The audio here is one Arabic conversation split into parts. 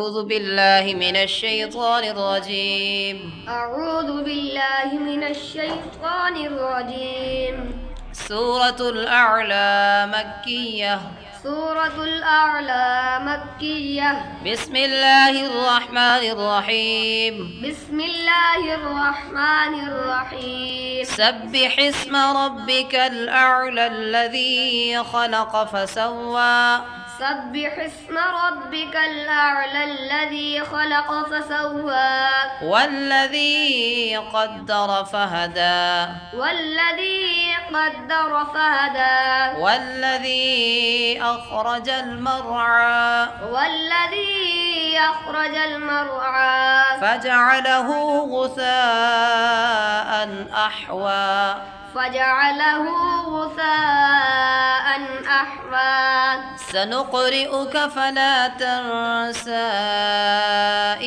أعوذ بالله من الشيطان الرجيم. أعوذ بالله من الشيطان الرجيم. سورة الأعلى مكية. سورة الأعلى مكية. بسم الله الرحمن الرحيم. بسم الله الرحمن الرحيم. سبح اسم ربك الأعلى الذي خلق فسوى. سبح اسم ربك الأعلى الذي خلق فسوى. والذي قدر فهدى. والذي قدر فهدى. والذي أخرج المرعى. والذي أخرج المرعى. فجعله غثاء أحوى. فجعله غثاء أحوى. سنقرئك فلا تنسى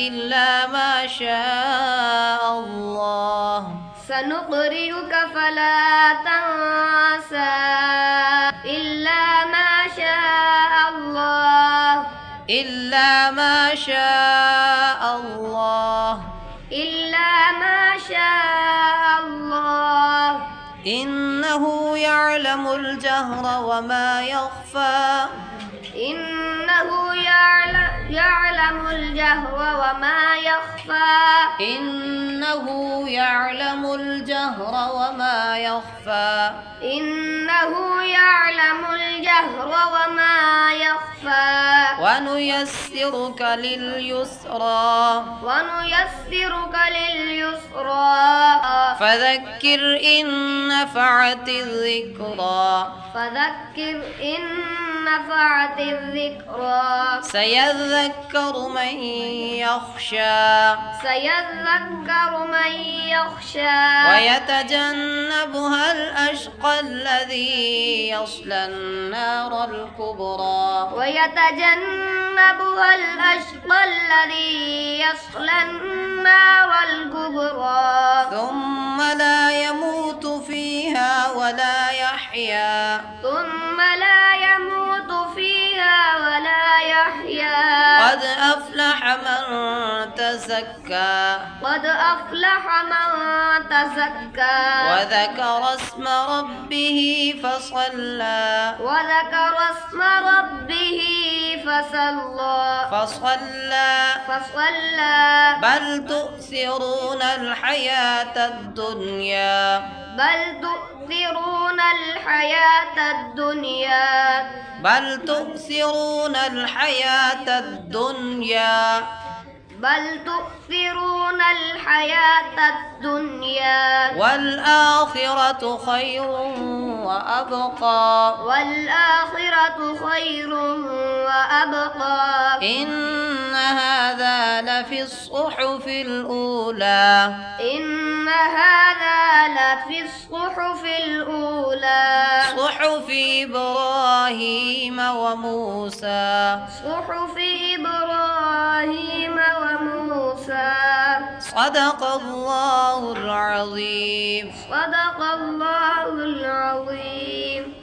إلا ما شاء الله. سنقرئك فلا تنسى إلا ما شاء الله. إلا ما شاء الله. إلا ما شاء الله. إنه يعلم الجهر وما يخفى. إنه يعلم الجهر وما يخفى. إنه يعلم الجهر وما يخفى. إنه يعلم الجهر وما يخفى. ونيسرك لليسرى. ونيسرك لليسرى. فذكر إن نفعت الذكرى. فذكر إن نفعت الذكرى. سيذكر من يخشى. سيذكر من يخشى. ويتجنبها الأشقى الذي يصلى النار الكبرى. ويتجنبها الأشقى الذي يصلى النار الكبرى. ثم لا يموت فيها ولا يحيا. ثم لا يموت فيها ولا يحيا. قد أفلح من تزكى. قد أفلح من تزكى. وذكر اسم ربه فصلى. وذكر اسم ربه فصلى. فصلى. بل تؤثرون الحياة الدنيا. بل تؤثرون الحياة الدنيا. بل تؤثرون الحياة الدنيا. بل تؤثرون الحياة الدنيا. والآخرة خير وأبقى. والآخرة خير وأبقى. إن هذا لفي الصحف الأولى. إن هذا لفي الصحف الأولى. صحف إبراهيم وموسى. صحف إبراهيم وموسى. صدق الله العظيم. صدق الله العظيم.